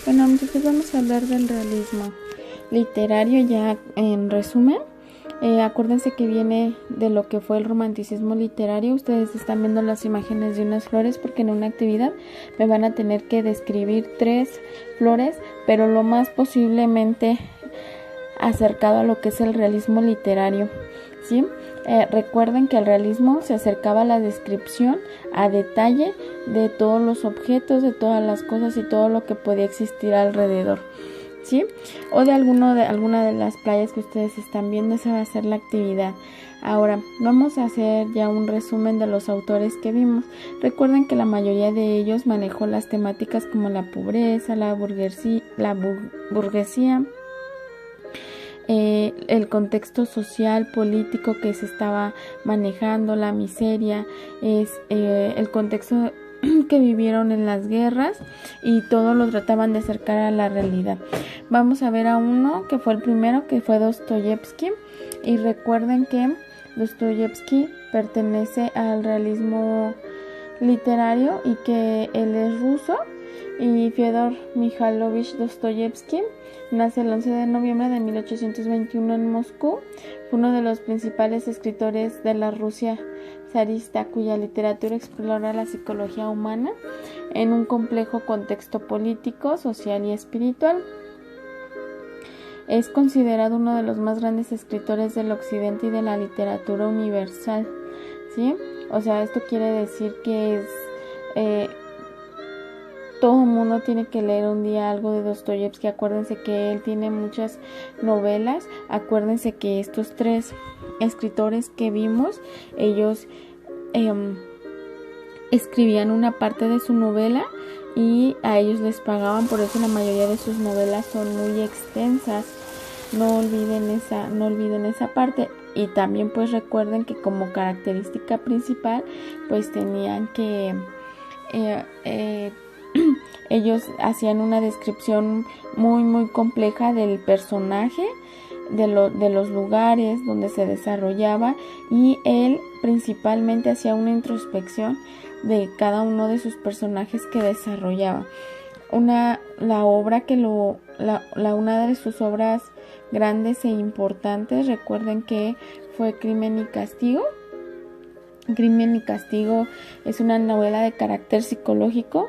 Bueno, entonces vamos a hablar del realismo literario ya en resumen. Acuérdense que viene de lo que fue el romanticismo literario. Ustedes están viendo las imágenes de unas flores porque en una actividad me van a tener que describir 3 flores, pero lo más posiblemente acercado a lo que es el realismo literario, ¿sí? Recuerden que el realismo se acercaba a la descripción a detalle de todos los objetos, de todas las cosas y todo lo que podía existir alrededor, ¿sí? O de alguna de las playas que ustedes están viendo. Esa va a ser la actividad. Ahora vamos a hacer ya un resumen de los autores que vimos. Recuerden que la mayoría de ellos manejó las temáticas como la pobreza, la burguesía, el contexto social, político que se estaba manejando, la miseria, el contexto que vivieron en las guerras, y todo lo trataban de acercar a la realidad. Vamos a ver a uno que fue el primero, que fue Dostoyevsky, y recuerden que Dostoyevsky pertenece al realismo literario y que él es ruso. Y Fyodor Mikhailovich Dostoyevsky nace el 11 de noviembre de 1821 en Moscú. Fue uno de los principales escritores de la Rusia zarista, cuya literatura explora la psicología humana en un complejo contexto político, social y espiritual. Es considerado uno de los más grandes escritores del occidente y de la literatura universal, ¿sí? O sea, esto quiere decir que es... todo el mundo tiene que leer un día algo de Dostoyevsky. Acuérdense que él tiene muchas novelas. Acuérdense que estos 3 escritores que vimos, ellos escribían una parte de su novela y a ellos les pagaban. Por eso la mayoría de sus novelas son muy extensas. No olviden esa parte. Y también pues recuerden que como característica principal pues tenían que ellos hacían una descripción muy compleja del personaje, de los lugares donde se desarrollaba, y él principalmente hacía una introspección de cada uno de sus personajes que desarrollaba. Una de sus obras grandes e importantes, recuerden que fue Crimen y Castigo. Crimen y Castigo es una novela de carácter psicológico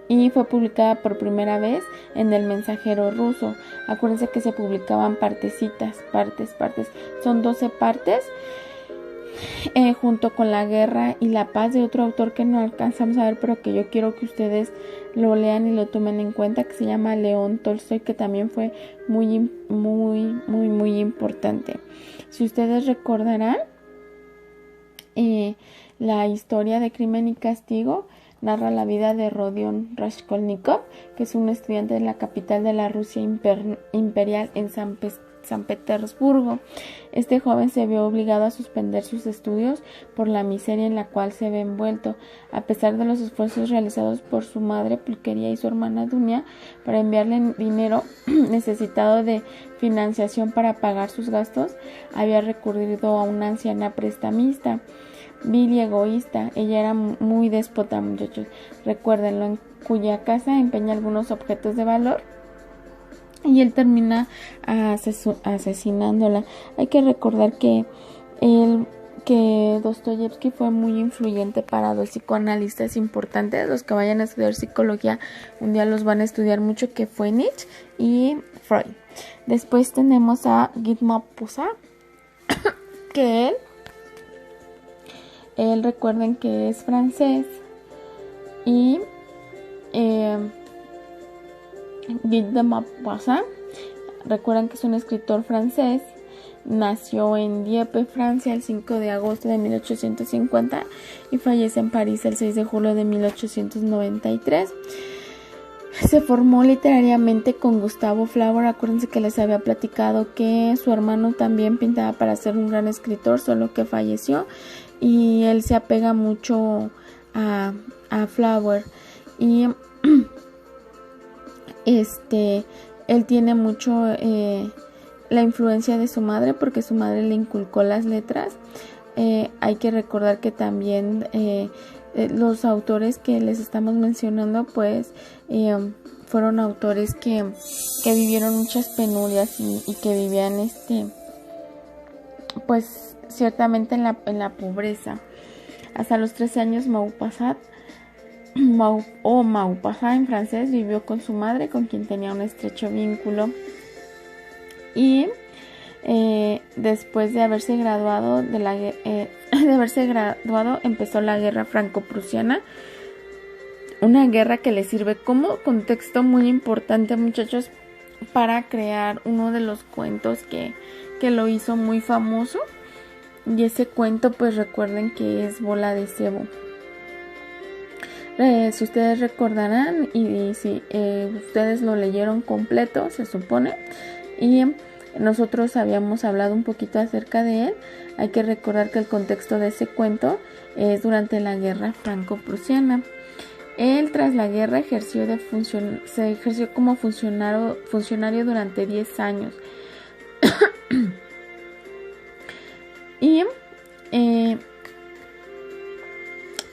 y fue publicada por primera vez en El Mensajero ruso. Acuérdense que se publicaban partes. Son 12 partes, junto con La Guerra y la Paz, de otro autor que no alcanzamos a ver, pero que yo quiero que ustedes lo lean y lo tomen en cuenta, que se llama León Tolstoy, que también fue muy importante. Si ustedes recordarán, la historia de Crimen y Castigo narra la vida de Rodion Raskolnikov, que es un estudiante de la capital de la Rusia imperial en San Petersburgo. Este joven se vio obligado a suspender sus estudios por la miseria en la cual se ve envuelto. A pesar de los esfuerzos realizados por su madre Pulqueria y su hermana Dunia para enviarle dinero necesitado de financiación para pagar sus gastos, había recurrido a una anciana prestamista, vil y egoísta. Ella era muy déspota, muchachos, recuérdenlo, en cuya casa empeña algunos objetos de valor y él termina asesinándola. Hay que recordar que Dostoyevsky fue muy influyente para 2 psicoanalistas importantes. Los que vayan a estudiar psicología un día los van a estudiar mucho, que fue Nietzsche y Freud. Después tenemos a Guy Poussin, que él recuerden que es francés, y Guy de Maupassant, recuerden que es un escritor francés. Nació en Dieppe, Francia, el 5 de agosto de 1850 y fallece en París el 6 de julio de 1893. Se formó literariamente con Gustave Flaubert. Acuérdense que les había platicado que su hermano también pintaba para ser un gran escritor, solo que falleció, y él se apega mucho a Flaubert. Y él tiene mucho la influencia de su madre, porque su madre le inculcó las letras. Hay que recordar que también los autores que les estamos mencionando pues fueron autores que vivieron muchas penurias y que vivían pues ciertamente en la pobreza. Hasta los 13 años Maupassant en francés vivió con su madre, con quien tenía un estrecho vínculo, y después de haberse graduado empezó la guerra franco-prusiana, una guerra que le sirve como contexto muy importante, muchachos, para crear uno de los cuentos que lo hizo muy famoso. Y ese cuento pues recuerden que es Bola de Cebo. Si ustedes recordarán y si ustedes lo leyeron completo, se supone, y nosotros habíamos hablado un poquito acerca de él, hay que recordar que el contexto de ese cuento es durante la guerra franco-prusiana. Él tras la guerra se ejerció como funcionario durante 10 años. Y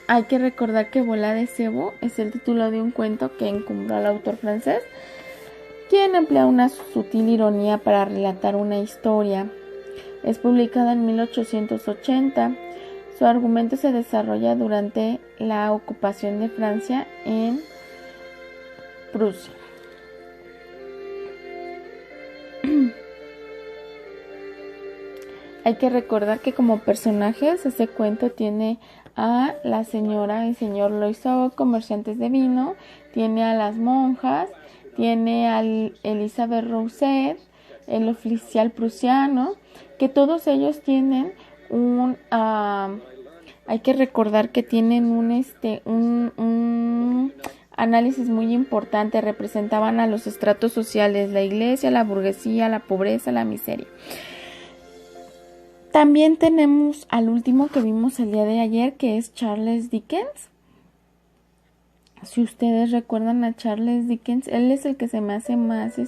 hay que recordar que Bola de Cebo es el título de un cuento que encumbró al autor francés, quien emplea una sutil ironía para relatar una historia. Es publicada en 1880. Su argumento se desarrolla durante la ocupación de Francia en Prusia. Hay que recordar que como personajes ese cuento tiene a la señora y señor Loiseau, comerciantes de vino, tiene a las monjas, tiene a Elizabeth Rousset, el oficial prusiano, que todos ellos tienen hay que recordar que tienen un análisis muy importante. Representaban a los estratos sociales, la iglesia, la burguesía, la pobreza, la miseria. También tenemos al último que vimos el día de ayer, que es Charles Dickens. Si ustedes recuerdan a Charles Dickens, él es el que se me hace más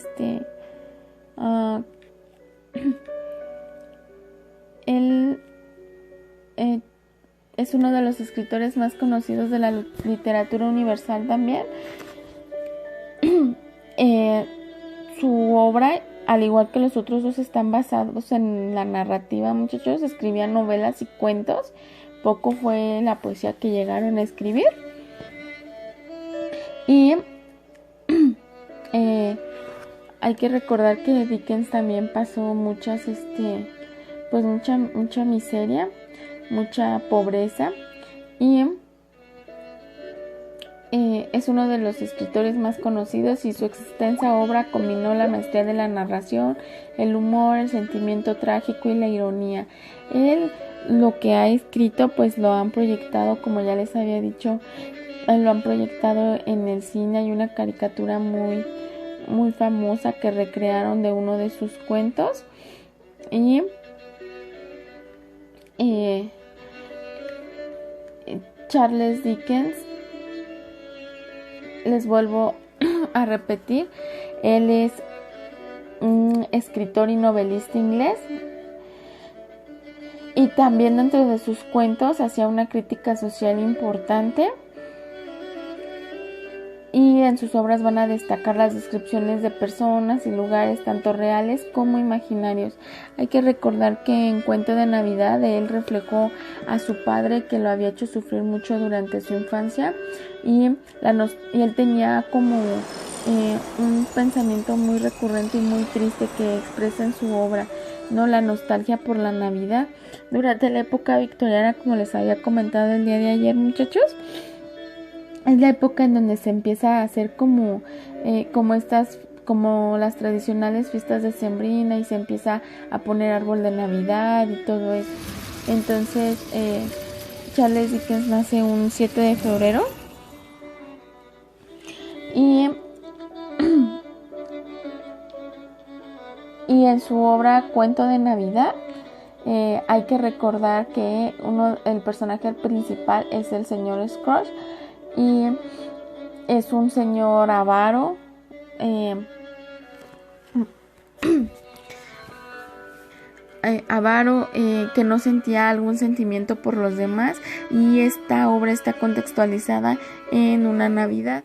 él es uno de los escritores más conocidos de la literatura universal también. Su obra, al igual que los otros dos, están basados en la narrativa, muchachos. Escribían novelas y cuentos. Poco fue la poesía que llegaron a escribir. Y hay que recordar que Dickens también pasó mucha miseria, mucha pobreza, y es uno de los escritores más conocidos, y su extensa obra combinó la maestría de la narración, el humor, el sentimiento trágico y la ironía. Él lo que ha escrito pues lo han proyectado, como ya les había dicho, lo han proyectado en el cine. Hay una caricatura muy muy famosa que recrearon de uno de sus cuentos, y Charles Dickens, les vuelvo a repetir, él es un escritor y novelista inglés, y también dentro de sus cuentos hacía una crítica social importante, y en sus obras van a destacar las descripciones de personas y lugares tanto reales como imaginarios. Hay que recordar que en Cuento de Navidad él reflejó a su padre, que lo había hecho sufrir mucho durante su infancia, y él tenía como un pensamiento muy recurrente y muy triste que expresa en su obra, ¿no? La nostalgia por la Navidad. Durante la época victoriana, como les había comentado el día de ayer, muchachos, es la época en donde se empieza a hacer como las tradicionales fiestas decembrinas, y se empieza a poner árbol de Navidad y todo eso. Entonces Charles Dickens nace un 7 de febrero, y en su obra Cuento de Navidad hay que recordar que el personaje principal es el señor Scrooge, y es un señor avaro, avaro, que no sentía algún sentimiento por los demás, y esta obra está contextualizada en una Navidad.